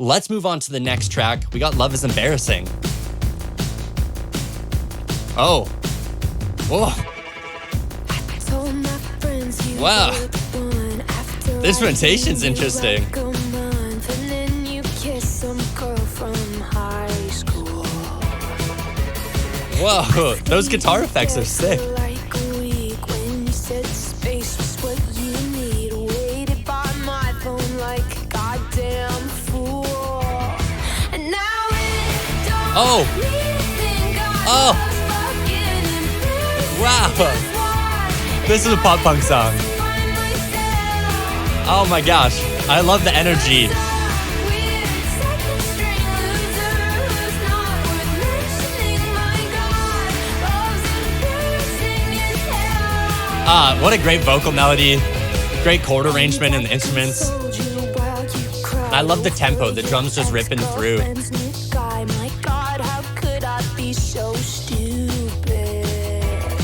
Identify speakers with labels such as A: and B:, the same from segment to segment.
A: let's move on to the next track. We got Love is Embarrassing. Oh. Whoa. Wow. This rotation's interesting. Whoa, those guitar effects are sick. Oh. Oh. Wow. This is a pop punk song. Oh my gosh. I love the energy. What a great vocal melody. Great chord arrangement in the instruments. I love the tempo. The drums just ripping through.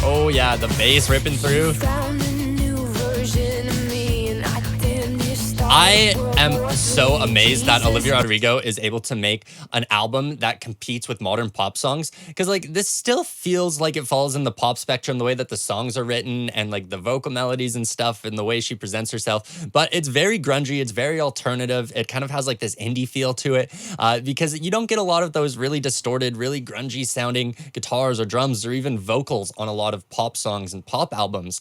A: Oh yeah, the bass ripping through. I am so amazed that Olivia Rodrigo is able to make an album that competes with modern pop songs. Because like this still feels like it falls in the pop spectrum, the way that the songs are written and like the vocal melodies and stuff and the way she presents herself. But it's very grungy. It's very alternative. It kind of has like this indie feel to it because you don't get a lot of those really distorted, really grungy sounding guitars or drums or even vocals on a lot of pop songs and pop albums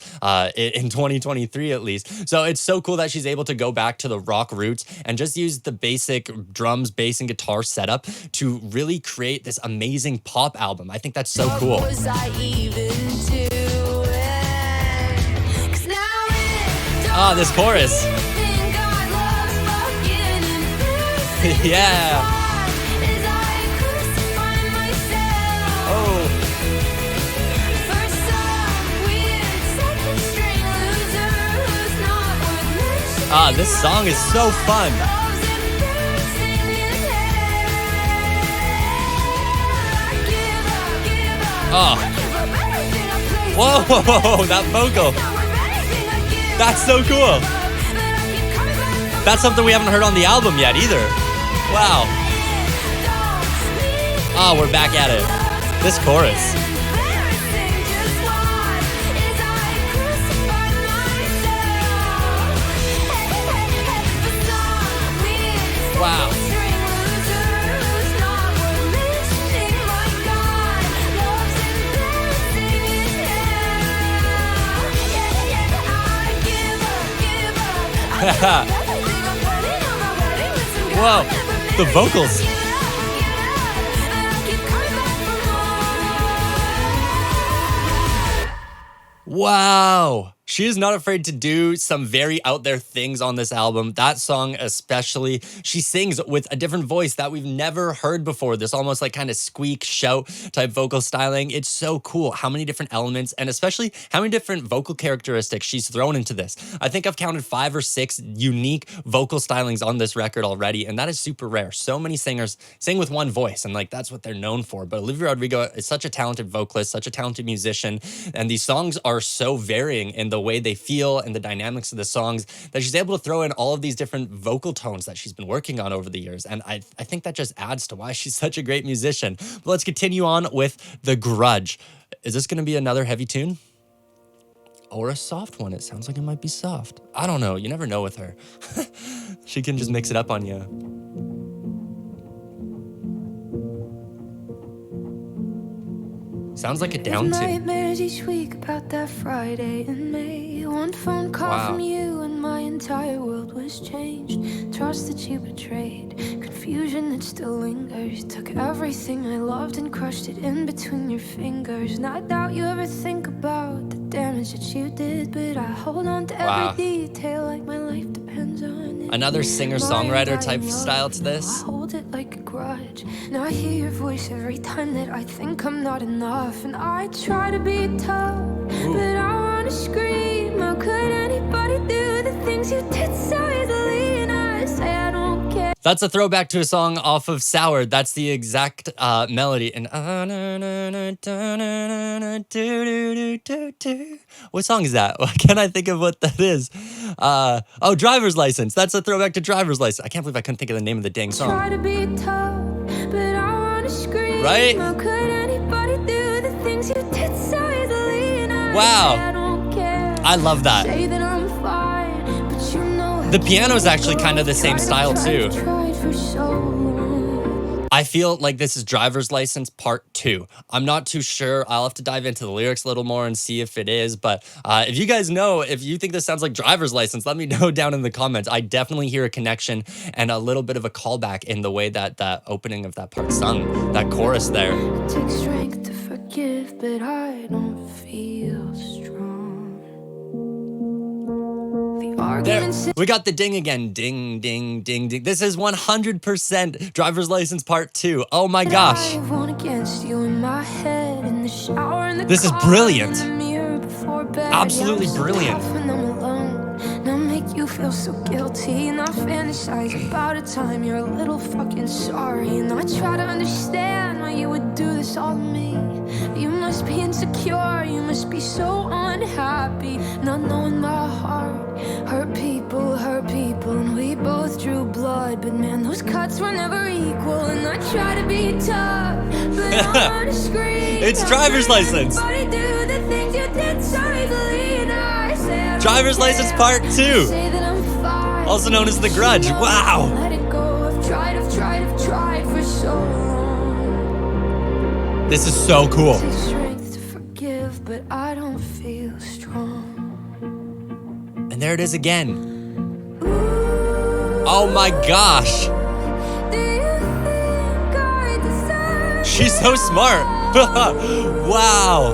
A: in 2023 at least. So it's so cool that she's able to go back to the rock roots and just use the basic drums, bass, and guitar setup to really create this amazing pop album. I think that's so cool. Oh, this chorus. Yeah. Oh. This song is so fun. Oh. Whoa, that vocal. That's so cool. That's something we haven't heard on the album yet either. Wow. Oh, we're back at it. This chorus. Wow. Whoa, the vocals. Wow. She is not afraid to do some very out there things on this album. That song especially, she sings with a different voice that we've never heard before. This almost like kind of squeak, shout type vocal styling. It's so cool how many different elements and especially how many different vocal characteristics she's thrown into this. I think I've counted 5 or 6 unique vocal stylings on this record already, and that is super rare. So many singers sing with one voice, and like that's what they're known for. But Olivia Rodrigo is such a talented vocalist, such a talented musician, and these songs are so varying in the way they feel and the dynamics of the songs that she's able to throw in all of these different vocal tones that she's been working on over the years. And I think that just adds to why she's such a great musician. But let's continue on with The Grudge. Is this going to be another heavy tune? Or a soft one? It sounds like it might be soft. I don't know. You never know with her. She can just mix it up on you. Sounds like a down tune.
B: Nightmares each week about that Friday in May. One phone call from you and my entire world was changed. Trust that you betrayed, confusion that still lingers. Took everything I loved and crushed it in between your fingers. And I doubt you ever think about the damage that you did, but I hold on to every detail like my life depends on it.
A: Another singer-songwriter type style to this.
B: I hold it like a grudge. And I hear your voice every time that I think I'm not enough. And I try to be tough, but I wanna scream. How could anybody do the things you did so easily? And I say I don't care.
A: That's a throwback to a song off of Sour. That's the exact melody. And what song is that? Why can't I think of what that is? Oh, Driver's License. That's a throwback to Driver's License. I can't believe I couldn't think of the name of the dang song.
B: Try to be tough, but I wanna scream.
A: Right?
B: How could anybody do the things you did so easily? And
A: Wow.
B: I don't care.
A: I love that.
B: Say that I'm fine, but you know
A: The piano's actually kind of the same style too.
B: tried for so long.
A: I feel like this is Driver's License Part 2. I'm not too sure. I'll have to dive into the lyrics a little more and see if it is. But if you guys know, if you think this sounds like Driver's License, let me know down in the comments. I definitely hear a connection and a little bit of a callback in the way that that opening of that part sung, that chorus there.
B: It takes strength to forgive, but I don't feel strong. The
A: There,
B: arguments
A: we got the ding again. Ding, ding, ding, ding. This is 100% Driver's License Part 2. Oh my gosh.
B: I won against you in my head, in the shower, in the
A: This is
B: car,
A: brilliant.
B: in the mirror before bed.
A: Absolutely
B: Yeah, I'm so
A: brilliant.
B: tough when I'm alone, and I make you feel so guilty, and I fantasize about a time you're a little fucking sorry, and I try to understand why you would do this all to me. You must be insecure, you must be so unhappy, not knowing my heart hurt people, and we both drew blood, but man, those cuts were never equal, and I try to be tough, but I wanna scream.
A: It's
B: How
A: Driver's
B: could
A: License.
B: anybody do the things you did so easily, and I say I don't
A: Driver's License
B: care.
A: Part 2.
B: Say that I'm fine,
A: Also known as The Grudge. Wow.
B: let it go. I've tried for so long.
A: This is so cool.
B: It takes strength to forgive, but I don't feel strong.
A: And there it is again. Oh my gosh.
B: Do you think I deserve
A: She's so smart. Wow.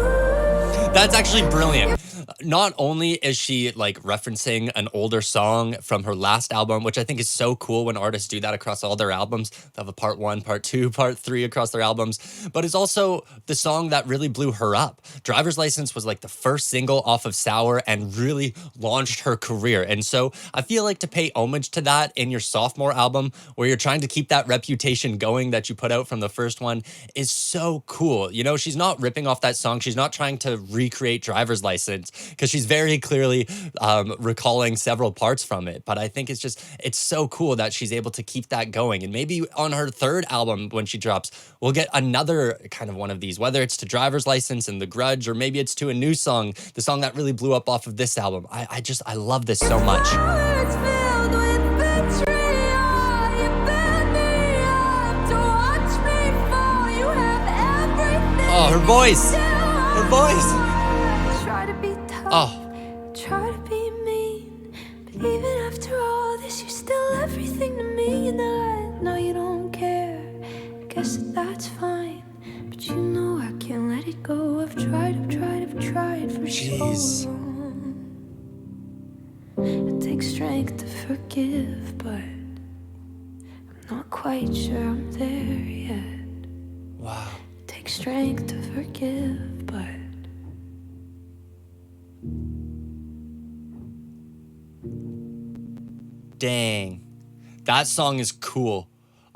A: That's actually brilliant. Not only is she like referencing an older song from her last album, which I think is so cool when artists do that across all their albums. They have a part 1, part 2, part 3 across their albums, but it's also the song that really blew her up. Driver's License was like the first single off of Sour and really launched her career. And so I feel like to pay homage to that in your sophomore album, where you're trying to keep that reputation going that you put out from the first one, is so cool. You know, she's not ripping off that song. She's not trying to recreate Driver's License, because she's very clearly recalling several parts from it. But I think it's so cool that she's able to keep that going. And maybe on her third album, when she drops, we'll get another kind of one of these, whether it's to Driver's License and The Grudge, or maybe it's to a new song, the song that really blew up off of this album. I love this so much.
B: It's filled with betrayal. You built me up to watch me fall. You have everything.
A: Oh, her voice. Her voice.
B: Try to be tough.
A: Oh.
B: Try to be mean. But even after all this, you're still everything to me. And I know you don't care. I guess that's fine. But you know I can't let it go. I've tried for
A: Jeez.
B: so long. It takes strength to forgive, but I'm not quite sure I'm there yet.
A: Wow.
B: It takes strength to forgive, but
A: Dang. That song is cool.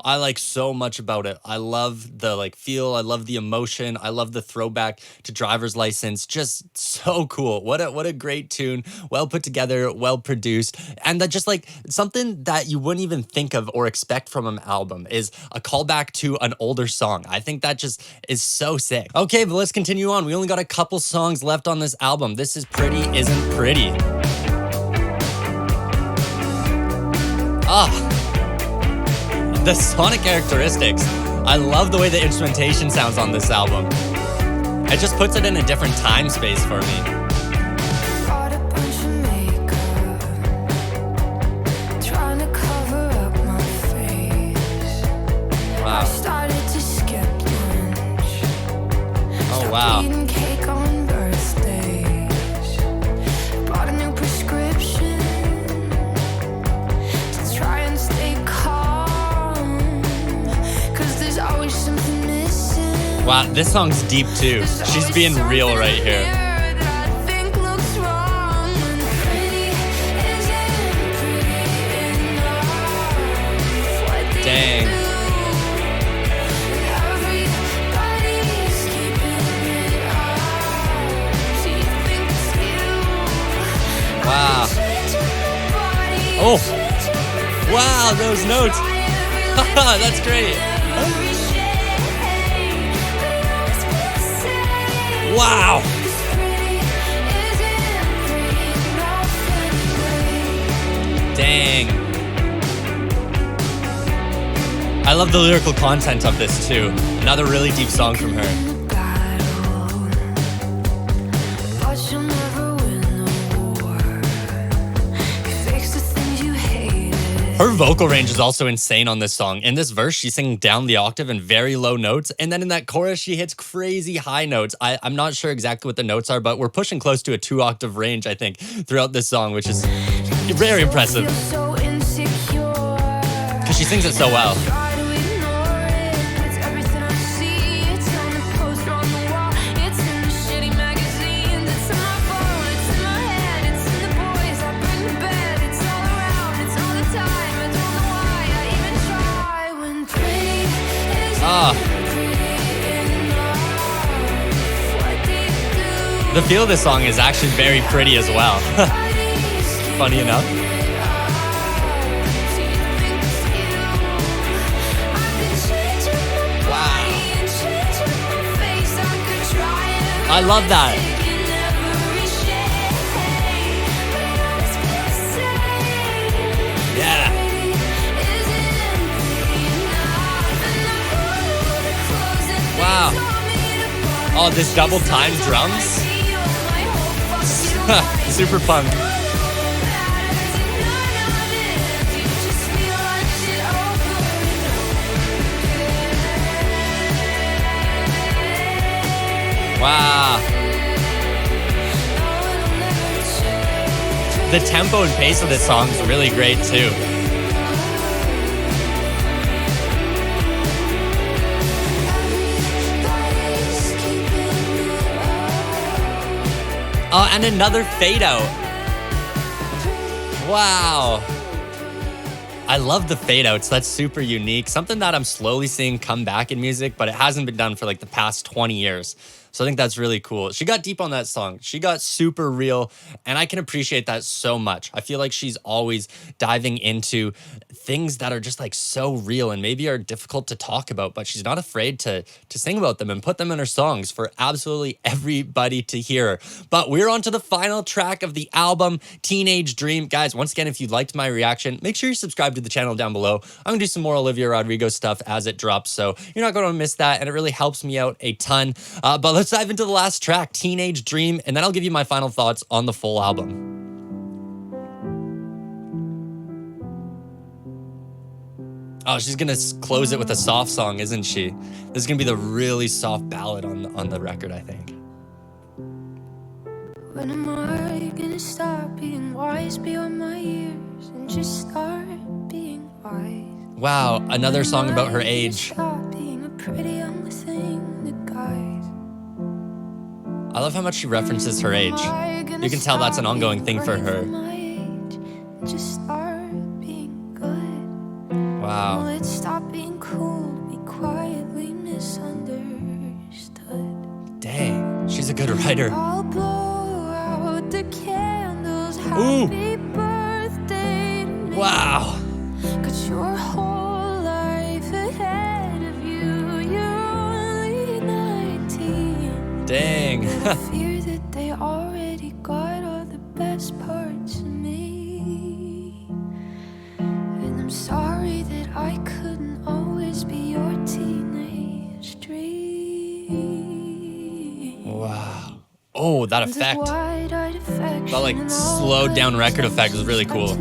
A: I like so much about it. I love the like feel, I love the emotion, I love the throwback to Driver's License. Just so cool. What a great tune. Well put together, well produced. And that just like something that you wouldn't even think of or expect from an album is a callback to an older song. I think that just is so sick. Okay, but let's continue on. We only got a couple songs left on this album. This is Pretty Isn't Pretty. The sonic characteristics. I love the way the instrumentation sounds on this album. It just puts it in a different time space for me.
B: bought a bunch of makeup, trying to cover up my face. I
A: Wow.
B: started to skip lunch.
A: Oh, wow.
B: Eating cake on birthdays. Bought a new prescription to try and stay calm. 'Cause there's always something missing.
A: Wow, this song's deep too. She's being real right here.
B: That I think looks wrong. When pretty isn't pretty enough. What
A: Dang. Wow. Oh. Wow, those notes. That's great. Wow. Dang. I love the lyrical content of this too. Another really deep song from her. Her vocal range is also insane on this song. In this verse, she's singing down the octave in very low notes. And then in that chorus, she hits crazy high notes. I'm not sure exactly what the notes are, but we're pushing close to a 2-octave range, I think, throughout this song, which is very impressive. Because she sings it so well. The feel of this song is actually very pretty as well. Funny enough. Wow. I love that. Yeah. Wow. Oh, this double time drums. Super punk. Wow. The tempo and pace of this song is really great too. Oh, and another fade out. Wow. I love the fade outs. That's super unique. Something that I'm slowly seeing come back in music, but it hasn't been done for like the past 20 years. So I think that's really cool. She got deep on that song. She got super real, and I can appreciate that so much. I feel like she's always diving into things that are just like so real and maybe are difficult to talk about, but she's not afraid to sing about them and put them in her songs for absolutely everybody to hear. But we're on to the final track of the album, Teenage Dream. Guys, once again, if you liked my reaction, make sure you subscribe to the channel down below. I'm gonna do some more Olivia Rodrigo stuff as it drops, so you're not gonna miss that, and it really helps me out a ton. But let's dive into the last track, Teenage Dream, and then I'll give you my final thoughts on the full album. Oh, she's gonna close it with a soft song, isn't she? This is gonna be the really soft ballad on the record, I think.
B: When am I gonna stop being wise beyond my years and just start being wise?
A: Wow, another song about her age.
B: Stop being a pretty young thing to guys.
A: I love how much she references her age. You can tell that's an ongoing thing for her.
B: Just start being good.
A: Wow.
B: Let's stop being cool, be quietly misunderstood.
A: Dang, she's a good writer.
B: I'll blow out the candles. Happy birthday to me.
A: Wow.
B: Got your whole life ahead of you. You're only 19.
A: Dang.
B: I fear that they already got all the best parts of me. And I'm sorry that I couldn't always be your teenage dream.
A: Wow. Oh, that effect.
B: Wide-eyed affection,
A: That like slowed down record effect was really cool.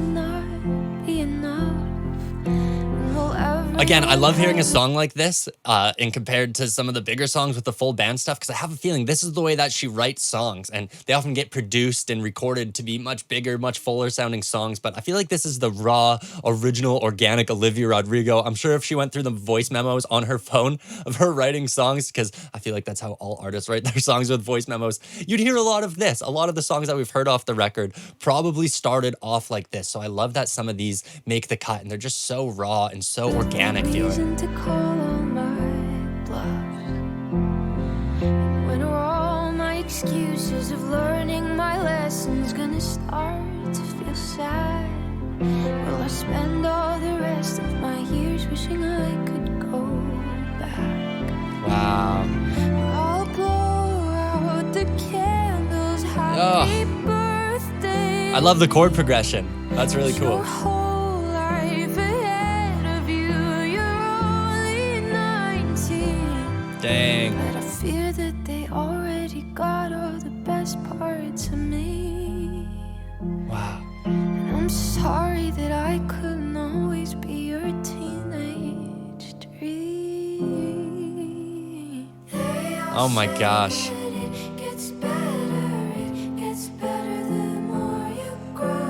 A: Again, I love hearing a song like this and compared to some of the bigger songs with the full band stuff, because I have a feeling this is the way that she writes songs, and they often get produced and recorded to be much bigger, much fuller sounding songs, but I feel like this is the raw, original, organic Olivia Rodrigo. I'm sure if she went through the voice memos on her phone of her writing songs, because I feel like that's how all artists write their songs, with voice memos, you'd hear a lot of this. A lot of the songs that we've heard off the record probably started off like this, so I love that some of these make the cut, and they're just so raw and so organic. organic feeling.
B: To call all my bluffs. And when are all my excuses of learning my lessons gonna start to feel sad? Will I spend all the rest of my years wishing I could go back?
A: Wow.
B: I'll blow out the candles. Happy birthday.
A: I love the chord progression. That's really cool.
B: Your whole life ahead of you. You're only 19.
A: Dang.
B: But I fear that they already got all the best parts of me.
A: Wow.
B: And I'm sorry that I couldn't always be your teenage dream.
A: Oh my gosh.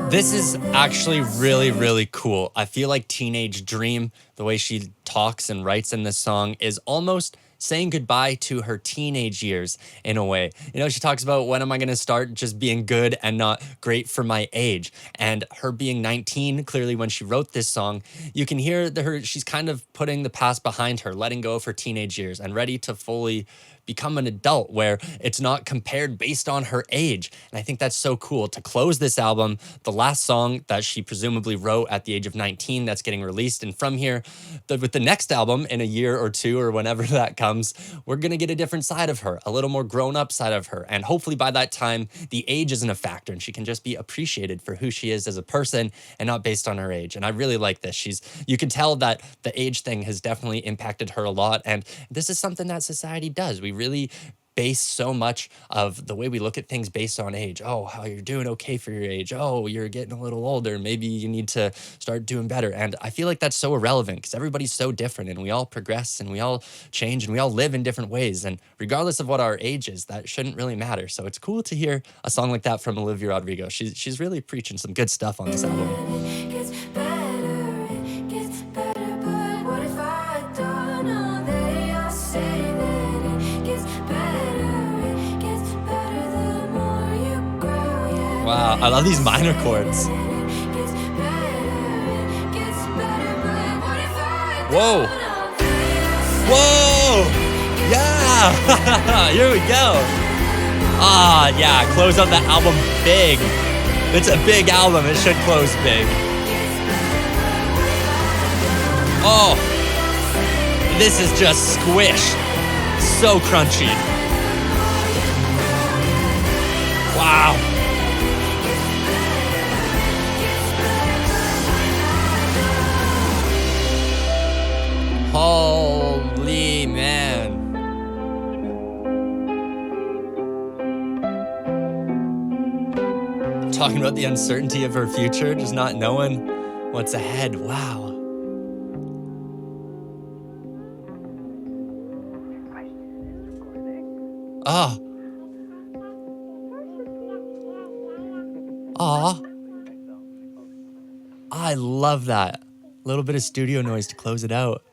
A: This is actually really, really cool. I feel like Teenage Dream, the way she talks and writes in this song, is almost saying goodbye to her teenage years in a way. You know, she talks about, when am I going to start just being good and not great for my age? And her being 19, clearly when she wrote this song, you can hear she's kind of putting the past behind her, letting go of her teenage years and ready to fully become an adult, where it's not compared based on her age. And I think that's so cool. To close this album, the last song that she presumably wrote at the age of 19 that's getting released. And from here, with the next album in a year or two or whenever that comes, we're going to get a different side of her, a little more grown up side of her. And hopefully by that time, the age isn't a factor and she can just be appreciated for who she is as a person and not based on her age. And I really like this. You can tell that the age thing has definitely impacted her a lot. And this is something that society does. We really base so much of the way we look at things based on age. Oh, how you're doing okay for your age. Oh, you're getting a little older. Maybe you need to start doing better. And I feel like that's so irrelevant because everybody's so different and we all progress and we all change and we all live in different ways. And regardless of what our age is, that shouldn't really matter. So it's cool to hear a song like that from Olivia Rodrigo. She's really preaching some good stuff on this album. Wow, I love these minor chords. Whoa. Whoa. Yeah. Here we go. Ah, yeah, close out the album big. It's a big album. It should close big. Oh, this is just squish. So crunchy. Wow. Holy man. Talking about the uncertainty of her future, just not knowing what's ahead. Wow. Oh. Aw. I love that. A little bit of studio noise to close it out.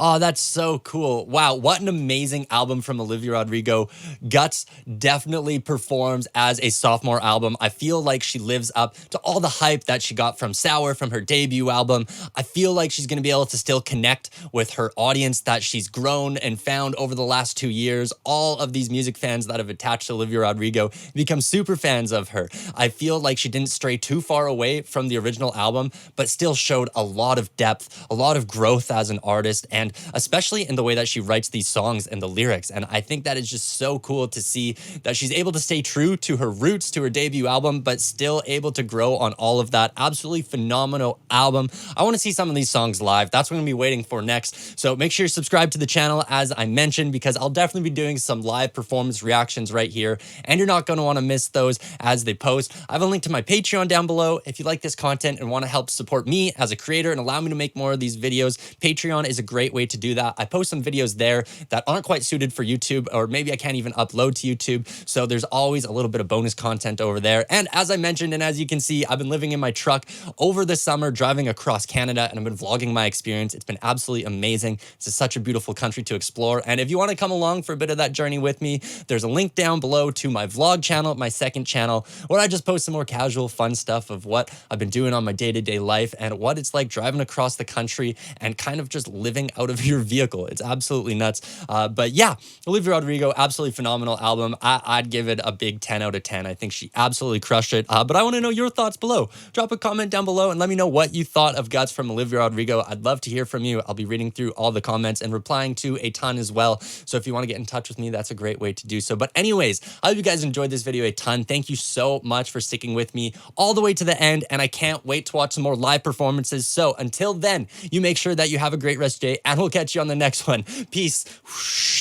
A: Oh, that's so cool. Wow, what an amazing album from Olivia Rodrigo. Guts definitely performs as a sophomore album. I feel like she lives up to all the hype that she got from Sour, from her debut album. I feel like she's gonna be able to still connect with her audience that she's grown and found over the last 2 years. All of these music fans that have attached to Olivia Rodrigo become super fans of her. I feel like she didn't stray too far away from the original album, but still showed a lot of depth, a lot of growth as an artist, and especially in the way that she writes these songs and the lyrics. And I think that is just so cool to see that she's able to stay true to her roots, to her debut album, but still able to grow on all of that. Absolutely phenomenal album. I want to see some of these songs live. That's what I'm going to be waiting for next. So make sure you subscribe to the channel, as I mentioned, because I'll definitely be doing some live performance reactions right here. And you're not going to want to miss those as they post. I have a link to my Patreon down below. If you like this content and want to help support me as a creator and allow me to make more of these videos, Patreon is a great way way to do that. I post some videos there that aren't quite suited for YouTube, or maybe I can't even upload to YouTube. So there's always a little bit of bonus content over there. And as I mentioned, and as you can see, I've been living in my truck over the summer, driving across Canada, and I've been vlogging my experience. It's been absolutely amazing. This is such a beautiful country to explore. And if you want to come along for a bit of that journey with me, there's a link down below to my vlog channel, my second channel, where I just post some more casual, fun stuff of what I've been doing on my day-to-day life and what it's like driving across the country and kind of just living out of your vehicle. It's absolutely nuts. But yeah, Olivia Rodrigo, absolutely phenomenal album. I'd give it a big 10 out of 10. I think she absolutely crushed it. But I want to know your thoughts below. Drop a comment down below and let me know what you thought of Guts from Olivia Rodrigo. I'd love to hear from you. I'll be reading through all the comments and replying to a ton as well. So if you want to get in touch with me, that's a great way to do so. But anyways, I hope you guys enjoyed this video a ton. Thank you so much for sticking with me all the way to the end. And I can't wait to watch some more live performances. So until then, you make sure that you have a great rest of your day, and we'll catch you on the next one. Peace.